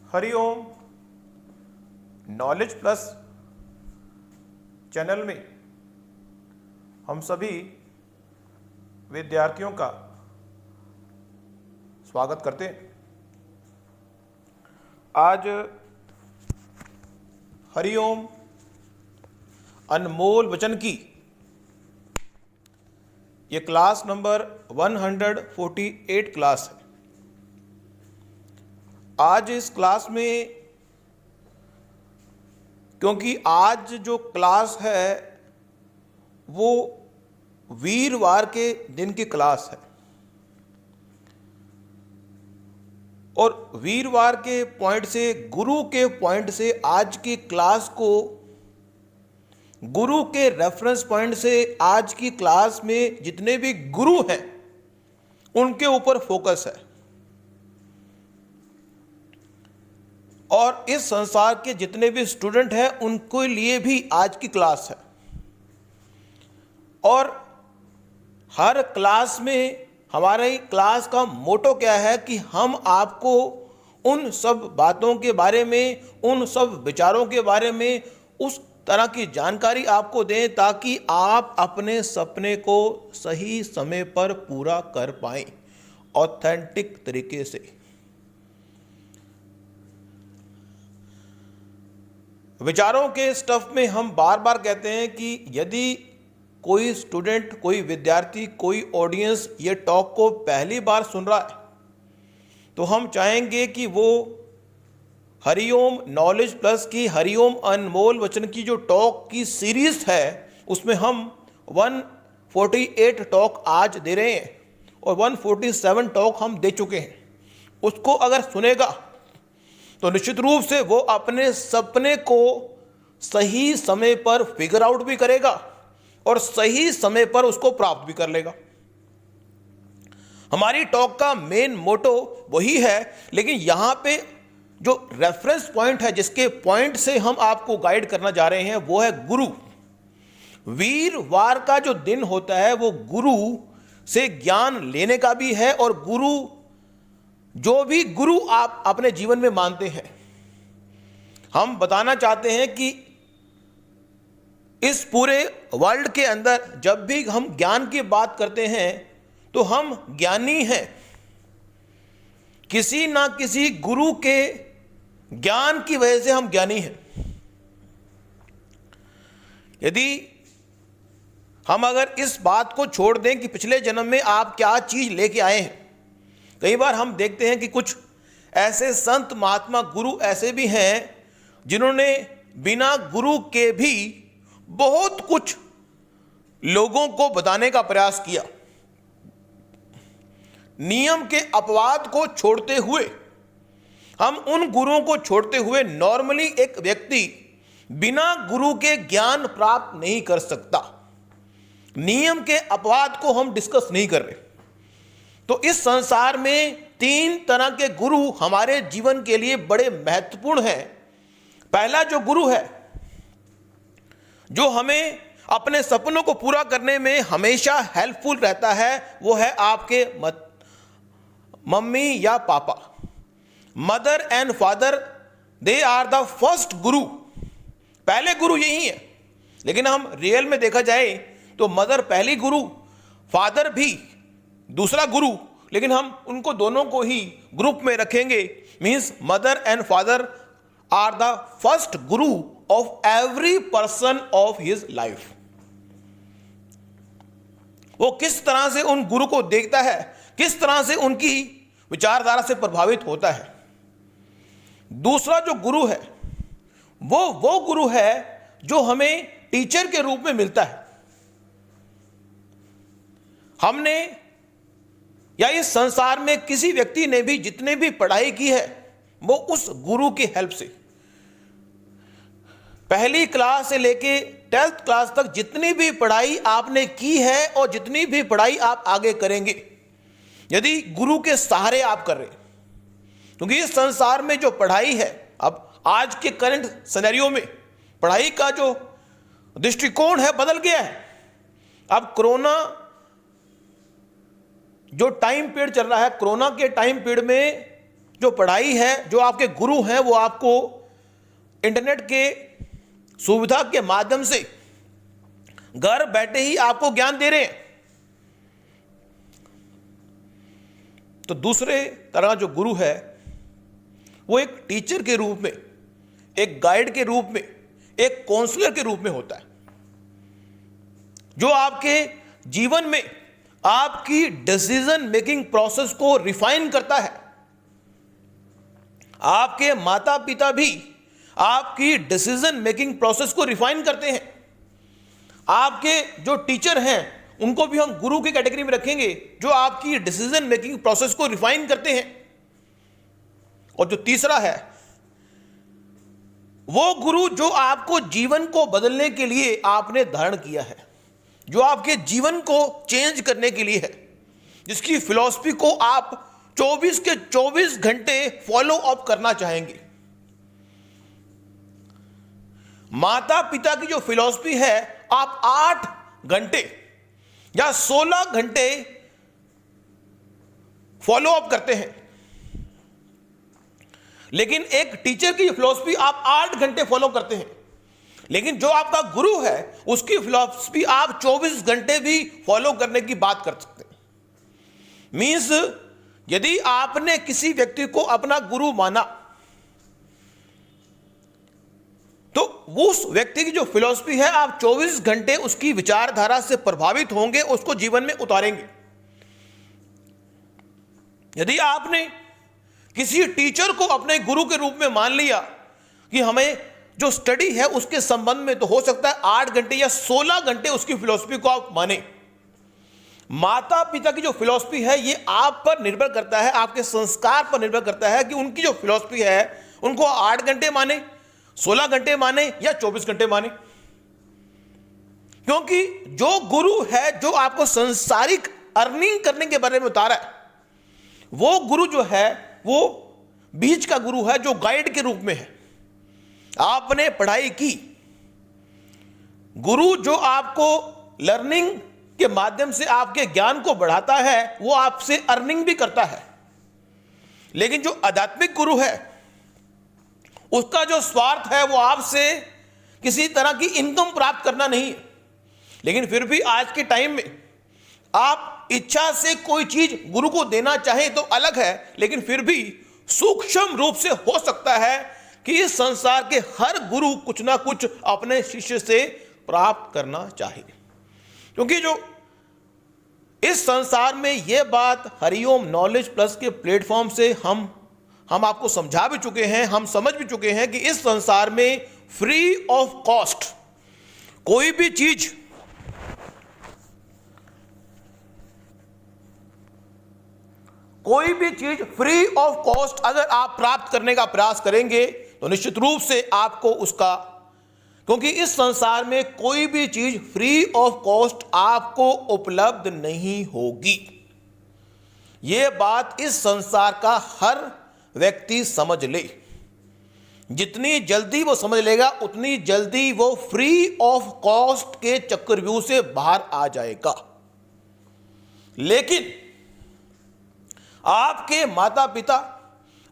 Hariom knowledge plus channel में हम सभी विद्यार्थियों का स्वागत करते हैं। आज हरिओम अनमोल वचन की ये क्लास नंबर 148 क्लास है। आज इस क्लास में, क्योंकि आज जो क्लास है वो वीरवार के दिन की क्लास है और वीरवार के पॉइंट से, गुरु के पॉइंट से आज की क्लास को, गुरु के रेफरेंस पॉइंट से आज की क्लास में जितने भी गुरु हैं उनके ऊपर फोकस है और इस संसार के जितने भी स्टूडेंट हैं उनके लिए भी आज की क्लास है। और हर क्लास में हमारे क्लास का मोटो क्या है कि हम आपको उन सब बातों के बारे में, उन सब विचारों के बारे में उस तरह की जानकारी आपको दें ताकि आप अपने सपने को सही समय पर पूरा कर पाएं ऑथेंटिक तरीके से। विचारों के स्टफ में हम बार बार कहते हैं कि यदि कोई स्टूडेंट, कोई विद्यार्थी, कोई ऑडियंस ये टॉक को पहली बार सुन रहा है तो हम चाहेंगे कि वो हरिओम नॉलेज प्लस की, हरिओम अनमोल वचन की जो टॉक की सीरीज है उसमें हम 148 टॉक आज दे रहे हैं और 147 टॉक हम दे चुके हैं। उसको अगर सुनेगा तो निश्चित रूप से वो अपने सपने को सही समय पर फिगर आउट भी करेगा और सही समय पर उसको प्राप्त भी कर लेगा। हमारी टॉक का मेन मोटो वही है, लेकिन यहां पे जो रेफरेंस पॉइंट है, जिसके पॉइंट से हम आपको गाइड करना जा रहे हैं, वो है गुरु। वीरवार का जो दिन होता है वो गुरु से ज्ञान लेने का भी है और गुरु, जो भी गुरु आप अपने जीवन में मानते हैं, हम बताना चाहते हैं कि इस पूरे वर्ल्ड के अंदर जब भी हम ज्ञान की बात करते हैं तो हम ज्ञानी हैं। किसी ना किसी गुरु के ज्ञान की वजह से हम ज्ञानी हैं। यदि हम अगर इस बात को छोड़ दें कि पिछले जन्म में आप क्या चीज लेके आए हैं, कई बार हम देखते हैं कि कुछ ऐसे संत महात्मा गुरु ऐसे भी हैं जिन्होंने बिना गुरु के भी बहुत कुछ लोगों को बताने का प्रयास किया। नियम के अपवाद को छोड़ते हुए, हम उन गुरुओं को छोड़ते हुए नॉर्मली एक व्यक्ति बिना गुरु के ज्ञान प्राप्त नहीं कर सकता। नियम के अपवाद को हम डिस्कस नहीं कर रहे। तो इस संसार में 3 तरह के गुरु हमारे जीवन के लिए बड़े महत्वपूर्ण हैं। पहला जो गुरु है, जो हमें अपने सपनों को पूरा करने में हमेशा हेल्पफुल रहता है, वो है आपके मम्मी या papa. Mother and father, they are the first guru. पहले गुरु यही है। लेकिन हम रियल में देखा जाए तो मदर पहली गुरु, फादर भी दूसरा गुरु, लेकिन हम उनको दोनों को ही ग्रुप में रखेंगे। Means mother and father are the first guru of every person of his life. वो किस तरह से उन गुरु को देखता है, किस तरह से उनकी विचारधारा से प्रभावित होता है। दूसरा जो गुरु है वो गुरु है जो हमें टीचर के रूप में मिलता है। हमने या इस संसार में किसी व्यक्ति ने भी जितने भी पढ़ाई की है वो उस गुरु की हेल्प से, पहली क्लास से लेके 12th क्लास तक जितनी भी पढ़ाई आपने की है और जितनी भी पढ़ाई आप आगे करेंगे, यदि गुरु के सहारे आप कर रहे हैं, क्योंकि इस संसार में जो पढ़ाई है, अब आज के करंट सिनेरियो में पढ़ाई का जो दृष्टिकोण है बदल गया है। अब कोरोना जो टाइम पीरियड चल रहा है, कोरोना के टाइम पीरियड में जो पढ़ाई है, जो आपके गुरु हैं, वो आपको इंटरनेट के सुविधा के माध्यम से घर बैठे ही आपको ज्ञान दे रहे हैं। तो दूसरे तरह जो गुरु है वो एक टीचर के रूप में, एक गाइड के रूप में, एक काउंसलर के रूप में होता है, जो आपके जीवन में आपकी डिसीजन मेकिंग प्रोसेस को रिफाइन करता है। आपके माता पिता भी आपकी डिसीजन मेकिंग प्रोसेस को रिफाइन करते हैं। आपके जो टीचर हैं उनको भी हम गुरु की कैटेगरी में रखेंगे, जो आपकी डिसीजन मेकिंग प्रोसेस को रिफाइन करते हैं। और जो तीसरा है वो गुरु जो आपको जीवन को बदलने के लिए आपने धारण किया है, जो आपके जीवन को चेंज करने के लिए है, जिसकी फिलॉसफी को आप 24 के 24 घंटे फॉलो अप करना चाहेंगे। माता पिता की जो फिलॉसफी है आप 8 घंटे या 16 घंटे फॉलो अप करते हैं, लेकिन एक टीचर की फिलॉसफी आप 8 घंटे फॉलो करते हैं। लेकिन जो आपका गुरु है उसकी फिलॉसफी आप 24 घंटे भी फॉलो करने की बात कर सकते हैं। मींस यदि आपने किसी व्यक्ति को अपना गुरु माना तो उस व्यक्ति की जो फिलॉसफी है आप 24 घंटे उसकी विचारधारा से प्रभावित होंगे, उसको जीवन में उतारेंगे। यदि आपने किसी टीचर को अपने गुरु के रूप में मान लिया कि हमें जो स्टडी है उसके संबंध में, तो हो सकता है 8 घंटे या 16 घंटे उसकी फिलॉसफी को आप माने। माता पिता की जो फिलॉसफी है ये आप पर निर्भर करता है, आपके संस्कार पर निर्भर करता है कि उनकी जो फिलॉसफी है उनको 8 घंटे माने, 16 घंटे माने या 24 घंटे माने। क्योंकि जो गुरु है जो आपको संसारिक अर्निंग करने के बारे में बता रहा है, वो गुरु जो है वो बीच का गुरु है, जो गाइड के रूप में है। आपने पढ़ाई की, गुरु जो आपको लर्निंग के माध्यम से आपके ज्ञान को बढ़ाता है वो आपसे अर्निंग भी करता है। लेकिन जो आध्यात्मिक गुरु है उसका जो स्वार्थ है वो आपसे किसी तरह की इनकम प्राप्त करना नहीं है। लेकिन फिर भी आज के टाइम में आप इच्छा से कोई चीज गुरु को देना चाहें तो अलग है, लेकिन फिर भी सूक्ष्म रूप से हो सकता है कि इस संसार के हर गुरु कुछ ना कुछ अपने शिष्य से प्राप्त करना चाहिए। क्योंकि जो इस संसार में यह बात हरिओम नॉलेज प्लस के प्लेटफॉर्म से हम आपको समझा भी चुके हैं, हम समझ भी चुके हैं कि इस संसार में फ्री ऑफ कॉस्ट कोई भी चीज फ्री ऑफ कॉस्ट अगर आप प्राप्त करने का प्रयास करेंगे तो निश्चित रूप से आपको उसका, क्योंकि इस संसार में कोई भी चीज फ्री ऑफ कॉस्ट आपको उपलब्ध नहीं होगी। यह बात इस संसार का हर व्यक्ति समझ ले। जितनी जल्दी वो समझ लेगा उतनी जल्दी वो फ्री ऑफ कॉस्ट के चक्रव्यूह से बाहर आ जाएगा। लेकिन आपके माता पिता,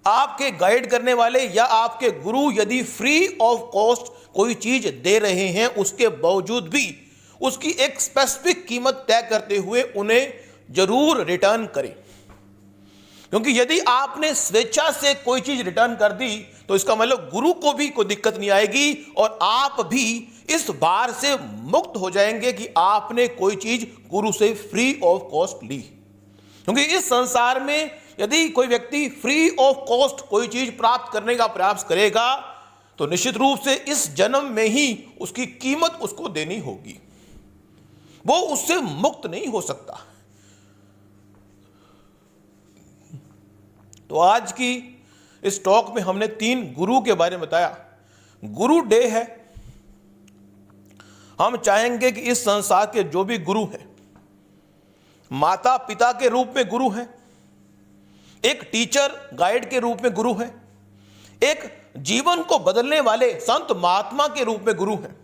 आपके गाइड करने वाले या आपके गुरु यदि फ्री ऑफ कॉस्ट कोई चीज दे रहे हैं उसके बावजूद भी उसकी एक स्पेसिफिक कीमत तय करते हुए उन्हें जरूर रिटर्न करें। क्योंकि यदि आपने स्वेच्छा से कोई चीज रिटर्न कर दी तो इसका मतलब गुरु को भी कोई दिक्कत नहीं आएगी और आप भी इस भार से मुक्त हो जाएंगे कि आपने कोई चीज गुरु से फ्री ऑफ कॉस्ट ली। क्योंकि इस संसार में यदि कोई व्यक्ति फ्री ऑफ कॉस्ट कोई चीज प्राप्त करने का प्रयास करेगा तो निश्चित रूप से इस जन्म में ही उसकी कीमत उसको देनी होगी, वो उससे मुक्त नहीं हो सकता। तो आज की इस टॉक में हमने 3 गुरु के बारे में बताया। गुरु डे है, हम चाहेंगे कि इस संसार के जो भी गुरु हैं, माता पिता के रूप में गुरु हैं, एक टीचर गाइड के रूप में गुरु हैं, एक जीवन को बदलने वाले संत महात्मा के रूप में गुरु हैं।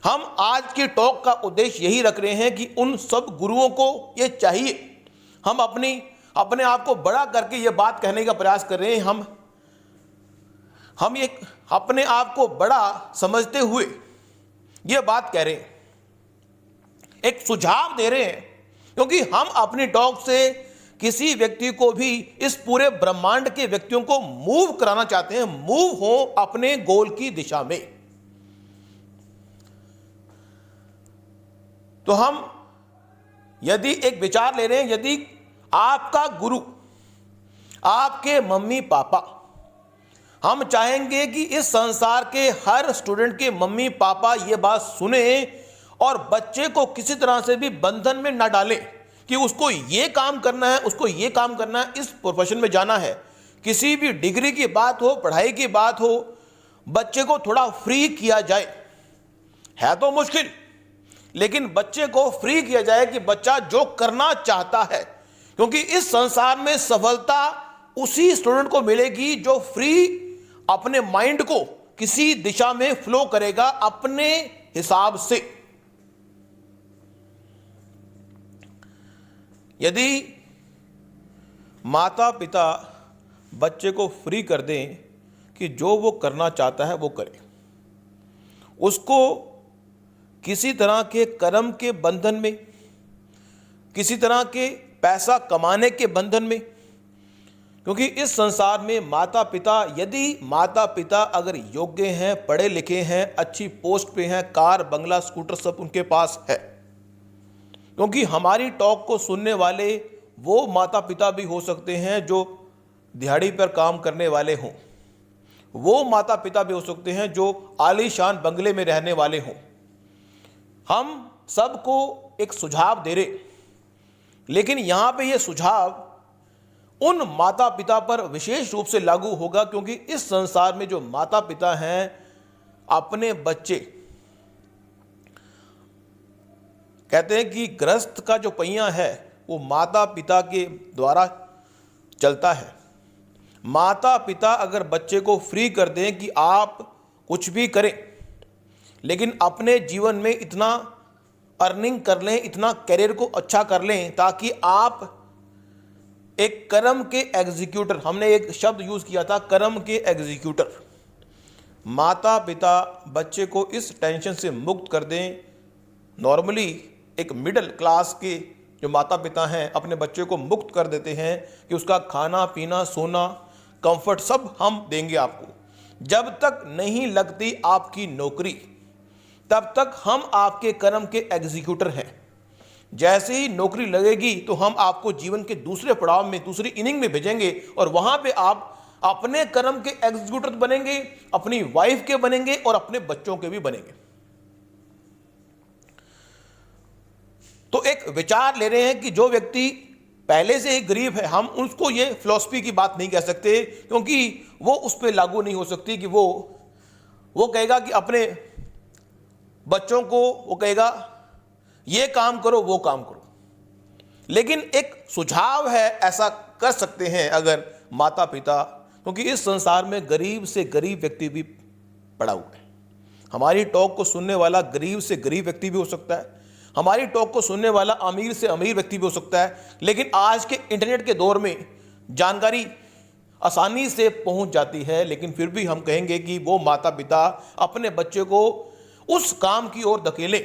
हम आज की टॉक का उद्देश्य यही रख रहे हैं कि उन सब गुरुओं को ये चाहिए हम अपनी अपने आप को बड़ा करके ये बात कहने का प्रयास कर रहे हैं, हम ये अपने आप को बड़ा समझते हुए ये बात कह रहे हैं, एक सुझाव दे रहे हैं, क्योंकि हम अपनी टॉक से किसी व्यक्ति को भी इस पूरे ब्रह्मांड के व्यक्तियों को मूव कराना चाहते हैं, मूव हो अपने गोल की दिशा में। तो हम यदि एक विचार ले रहे हैं, यदि आपका गुरु आपके मम्मी पापा, हम चाहेंगे कि इस संसार के हर स्टूडेंट के मम्मी पापा ये बात सुने और बच्चे को किसी तरह से भी बंधन में ना डालें कि उसको ये काम करना है, उसको ये काम करना है, इस प्रोफेशन में जाना है। किसी भी डिग्री की बात हो, पढ़ाई की बात हो, बच्चे को थोड़ा फ्री किया जाए। है तो मुश्किल, लेकिन बच्चे को फ्री किया जाए कि बच्चा जो करना चाहता है, क्योंकि इस संसार में सफलता उसी स्टूडेंट को मिलेगी जो फ्री अपने माइंड को किसी दिशा में फ्लो करेगा अपने हिसाब से। यदि माता पिता बच्चे को फ्री कर दें कि जो वो करना चाहता है वो करे, उसको किसी तरह के कर्म के बंधन में, किसी तरह के पैसा कमाने के बंधन में, क्योंकि इस संसार में माता पिता, यदि माता पिता अगर योग्य हैं, पढ़े लिखे हैं, अच्छी पोस्ट पे हैं, कार बंगला स्कूटर सब उनके पास है, क्योंकि हमारी टॉक को सुनने वाले वो माता पिता भी हो सकते हैं जो दिहाड़ी पर काम करने वाले हों, वो माता पिता भी हो सकते हैं जो आलीशान बंगले में रहने वाले हों। हम सबको एक सुझाव दे रहे, लेकिन यहाँ पे ये सुझाव उन माता पिता पर विशेष रूप से लागू होगा, क्योंकि इस संसार में जो माता पिता हैं अपने बच्चे, कहते हैं कि गृहस्थ का जो पहिया है वो माता पिता के द्वारा चलता है। माता पिता अगर बच्चे को फ्री कर दें कि आप कुछ भी करें, लेकिन अपने जीवन में इतना अर्निंग कर लें, इतना करियर को अच्छा कर लें ताकि आप एक कर्म के एग्जीक्यूटर, हमने एक शब्द यूज किया था, कर्म के एग्जीक्यूटर। माता पिता बच्चे को इस टेंशन से मुक्त कर दें। नॉर्मली एक मिडिल क्लास के जो माता पिता हैं अपने बच्चे को मुक्त कर देते हैं कि उसका खाना पीना सोना कंफर्ट सब हम देंगे आपको, जब तक नहीं लगती आपकी नौकरी तब तक हम आपके कर्म के एग्जीक्यूटर हैं। जैसे ही नौकरी लगेगी तो हम आपको जीवन के दूसरे पड़ाव में, दूसरी इनिंग में भेजेंगे और वहां पे आप अपने कर्म के एग्जीक्यूटर बनेंगे, अपनी वाइफ के बनेंगे और अपने बच्चों के भी बनेंगे। तो एक विचार ले रहे हैं कि जो व्यक्ति पहले से ही गरीब है, हम उसको ये फिलॉसफी की बात नहीं कह सकते, क्योंकि वो उस पर लागू नहीं हो सकती कि वो कहेगा कि अपने बच्चों को वो कहेगा ये काम करो वो काम करो। लेकिन एक सुझाव है, ऐसा कर सकते हैं अगर माता पिता, क्योंकि इस संसार में गरीब से गरीब व्यक्ति भी पड़ा हुआ है। हमारी टॉक को सुनने वाला गरीब से गरीब व्यक्ति भी हो सकता है, हमारी टॉक को सुनने वाला अमीर से अमीर व्यक्ति भी हो सकता है। लेकिन आज के इंटरनेट के दौर में जानकारी आसानी से पहुंच जाती है, लेकिन फिर भी हम कहेंगे कि वो माता पिता अपने बच्चे को उस काम की ओर धकेले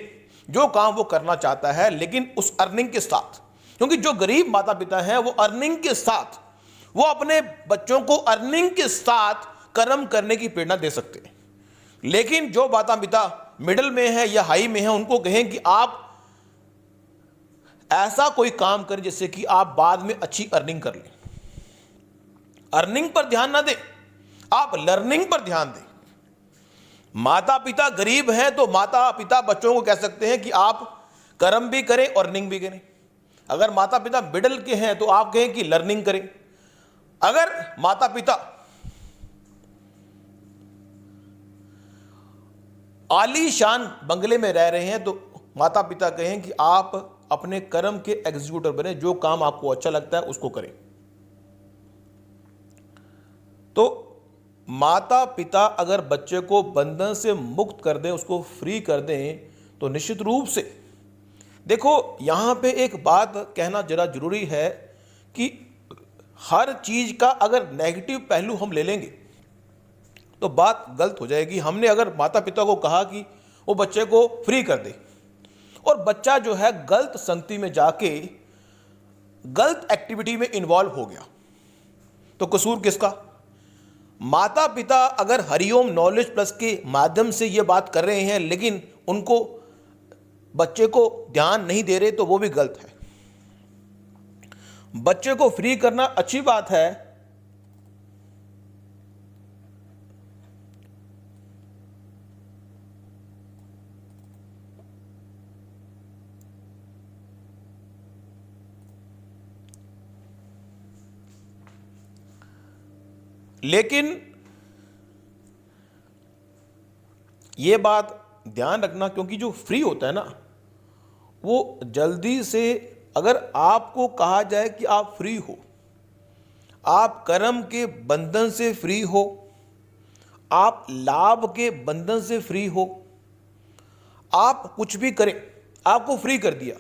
जो काम वो करना चाहता है, लेकिन उस अर्निंग के साथ, क्योंकि जो गरीब माता पिता हैं वो अर्निंग के साथ, वो अपने बच्चों को अर्निंग के साथ कर्म करने की प्रेरणा दे सकते हैं। लेकिन जो माता पिता मिडिल में है या हाई में है, उनको कहें कि आप ऐसा कोई काम करें जिससे कि आप बाद में अच्छी अर्निंग कर लें। अर्निंग पर ध्यान ना दें, आप लर्निंग पर ध्यान दें। माता पिता गरीब हैं तो माता पिता बच्चों को कह सकते हैं कि आप कर्म भी करें और अर्निंग भी करें। अगर माता पिता मिडिल के हैं तो आप कहें कि लर्निंग करें। अगर माता पिता आलीशान बंगले में रह रहे हैं तो माता पिता कहें कि आप अपने कर्म के एग्जीक्यूटर बने, जो काम आपको अच्छा लगता है उसको करें। तो माता पिता अगर बच्चे को बंधन से मुक्त कर दें, उसको फ्री कर दें, तो निश्चित रूप से देखो, यहां पे एक बात कहना जरा जरूरी है कि हर चीज का अगर नेगेटिव पहलू हम ले लेंगे तो बात गलत हो जाएगी। हमने अगर माता पिता को कहा कि वो बच्चे को फ्री कर दे और बच्चा जो है गलत संगति में जाके गलत एक्टिविटी में इन्वॉल्व हो गया, तो कसूर किसका? माता पिता अगर हरिओम नॉलेज प्लस के माध्यम से ये बात कर रहे हैं लेकिन उनको बच्चे को ध्यान नहीं दे रहे, तो वो भी गलत है। बच्चे को फ्री करना अच्छी बात है, लेकिन ये बात ध्यान रखना, क्योंकि जो फ्री होता है ना, वो जल्दी से, अगर आपको कहा जाए कि आप फ्री हो, आप कर्म के बंधन से फ्री हो, आप लाभ के बंधन से फ्री हो, आप कुछ भी करें, आपको फ्री कर दिया।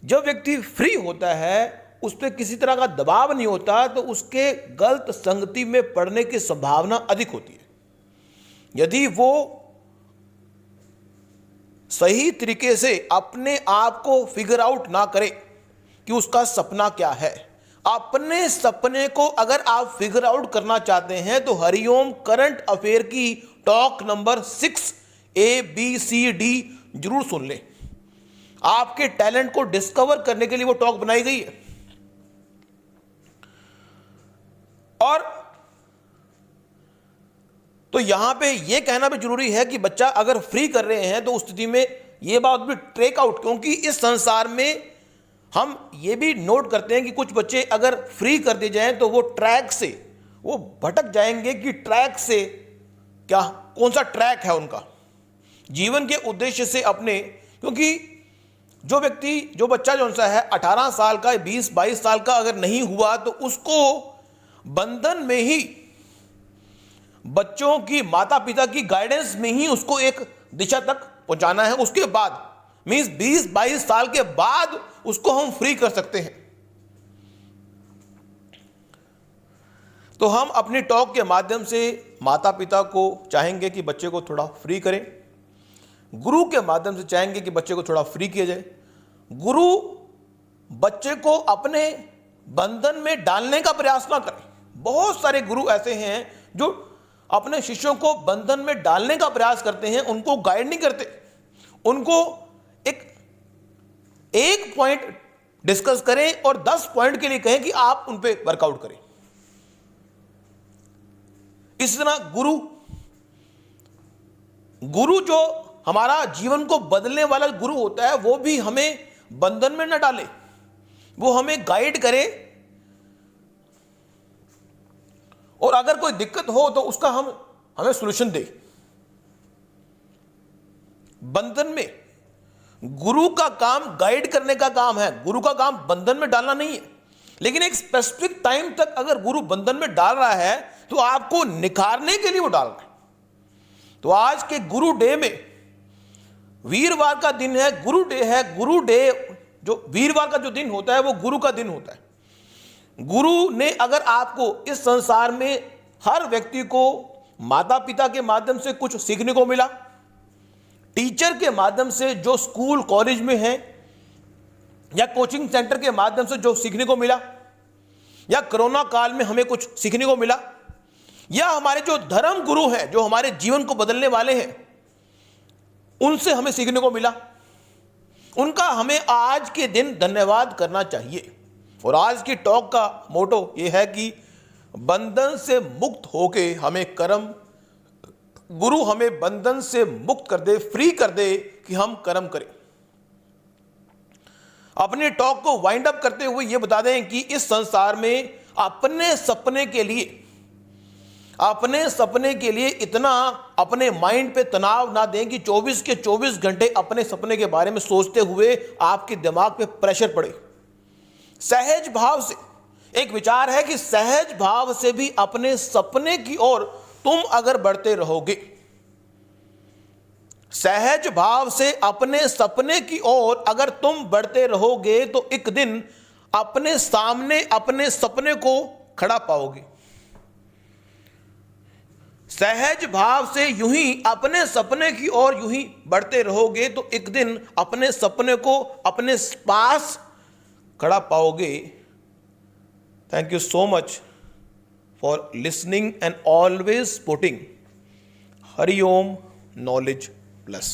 जब व्यक्ति फ्री होता है, उस पर किसी तरह का दबाव नहीं होता, तो उसके गलत संगति में पड़ने की संभावना अधिक होती है। यदि वो सही तरीके से अपने आप को फिगर आउट ना करे कि उसका सपना क्या है, अपने सपने को अगर आप फिगर आउट करना चाहते हैं तो हरिओम करंट अफेयर की टॉक नंबर 6 ABCD जरूर सुन लें। आपके टैलेंट को डिस्कवर करने के लिए वो टॉक बनाई गई है। और तो यहां पे ये कहना भी जरूरी है कि बच्चा अगर फ्री कर रहे हैं तो उस स्थिति में ये बात भी ट्रेक आउट, क्योंकि इस संसार में हम ये भी नोट करते हैं कि कुछ बच्चे अगर फ्री कर दिए जाएं तो वो ट्रैक से वो भटक जाएंगे कि ट्रैक से क्या, कौन सा ट्रैक है उनका जीवन के उद्देश्य से अपने। क्योंकि जो बच्चा जो सा है 18 साल का, 20-22 साल का अगर नहीं हुआ तो उसको बंधन में ही, बच्चों की माता पिता की गाइडेंस में ही उसको एक दिशा तक पहुंचाना है। उसके बाद मींस 20-22 साल के बाद उसको हम फ्री कर सकते हैं। तो हम अपनी टॉक के माध्यम से माता पिता को चाहेंगे कि बच्चे को थोड़ा फ्री करें, गुरु के माध्यम से चाहेंगे कि बच्चे को थोड़ा फ्री किया जाए। गुरु बच्चे को अपने बंधन में डालने का प्रयास ना करें। बहुत सारे गुरु ऐसे हैं जो अपने शिष्यों को बंधन में डालने का प्रयास करते हैं, उनको गाइड नहीं करते, उनको एक पॉइंट डिस्कस करें और 10 पॉइंट के लिए कहें कि आप उन पे वर्कआउट करें। इस तरह गुरु जो हमारा जीवन को बदलने वाला गुरु होता है, वो भी हमें बंधन में न डाले, वो हमें गाइड करे और अगर कोई दिक्कत हो तो उसका हमें सॉल्यूशन दे। बंधन में गुरु का काम गाइड करने का काम है, गुरु का काम बंधन में डालना नहीं है। लेकिन एक स्पेसिफिक टाइम तक अगर गुरु बंधन में डाल रहा है तो आपको निखारने के लिए वो डाल रहा है। तो आज के गुरु डे में, वीरवार का दिन है, गुरु डे है। गुरु डे जो वीरवार का जो दिन होता है वो गुरु का दिन होता है। गुरु ने अगर आपको इस संसार में हर व्यक्ति को माता पिता के माध्यम से कुछ सीखने को मिला, टीचर के माध्यम से जो स्कूल कॉलेज में है, या कोचिंग सेंटर के माध्यम से जो सीखने को मिला, या कोरोना काल में हमें कुछ सीखने को मिला, या हमारे जो धर्म गुरु हैं जो हमारे जीवन को बदलने वाले हैं उनसे हमें सीखने को मिला, उनका हमें आज के दिन धन्यवाद करना चाहिए। और आज की टॉक का मोटो ये है कि बंधन से मुक्त होके हमें कर्म, गुरु हमें बंधन से मुक्त कर दे, फ्री कर दे कि हम कर्म करें। अपने टॉक को वाइंड अप करते हुए ये बता दें कि इस संसार में अपने सपने के लिए इतना अपने माइंड पे तनाव ना दें कि 24 के 24 घंटे अपने सपने के बारे में सोचते हुए आपके दिमाग पे प्रेशर पड़े। सहज भाव से, एक विचार है कि सहज भाव से भी अपने सपने की ओर तुम अगर बढ़ते रहोगे, सहज भाव से अपने सपने की ओर अगर तुम बढ़ते रहोगे तो एक दिन अपने सामने अपने सपने को खड़ा पाओगे। सहज भाव से यूं ही अपने सपने की ओर यूं ही बढ़ते रहोगे तो एक दिन अपने सपने को अपने पास खड़ा पाओगे। Thank you so much for listening and always supporting Hariom knowledge plus.